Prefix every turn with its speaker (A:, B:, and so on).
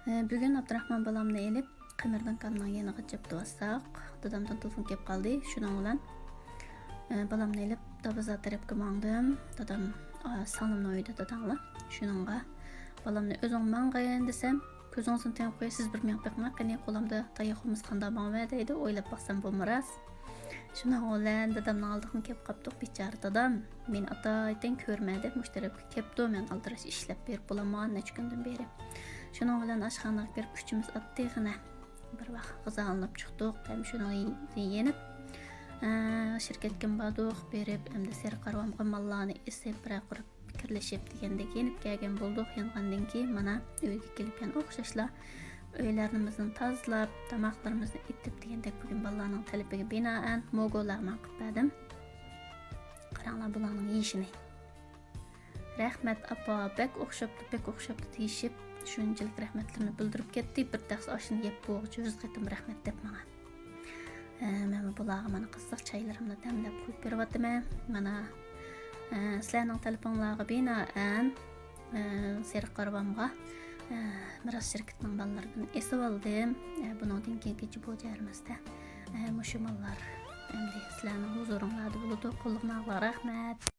A: Bugün Abdurrahman balamni elib, Qamirdan kanalına yeniga chapdi vassaq. Dadamdan telefon kelib qoldi. Shuning bilan balamni elib Dabaza tarafga mangdim. Dadam salımni uyda dadangla. Shuningga balamni o'zing mang'in desam, ko'zingizni tiyib qo'yasiz bir men baqma, qani qo'limda tayoqimiz qanda mang'va deydi. O'ylab baqsam bo'lmaras. Shuning bilan dadamning oldiga kelib qopdiq. Bechara dadam, men ataydan ko'rmadi, mushtarabga kelibdi, men aldirash ishlab berib bo'laman necha kundan beri. Şunun bilan aşxanaga kirib uchimiz atdığına bir vaqt g'izalanib chiqdik. Hem shuni yenib shirkatga bordik, berib hamda Serqarvamga mallarni isib qurib fikrlashib degandek yenib kelgan bo'ldik. Yangandan keyin mana uyga kelib yana o'xshashlar uylarimizni tozalab, tamoqlarimizni itib degandek bugun ballarning talabiga binoan mogolarman qilib berdim. Qaranglar bularning yeyishini. Rahmat apa, bek o'xshabdi deyishib shunchalik rahmatlarini bildirib ketdi. Bir taxs oshini yeb bo'g'chi o'z qitim rahmat deb menga. Men bularga mana qiziq chaylarimni damlab qo'yib beryapman. Mana sizlarning telefonlarga binoan Serqarvamga miras shirkatining ballaridan esib oldim. Bundan keyingi bu jarimizda mushu mallar endi sizlarning huzuringlarda bo'ladi. Qo'llinglarga rahmat.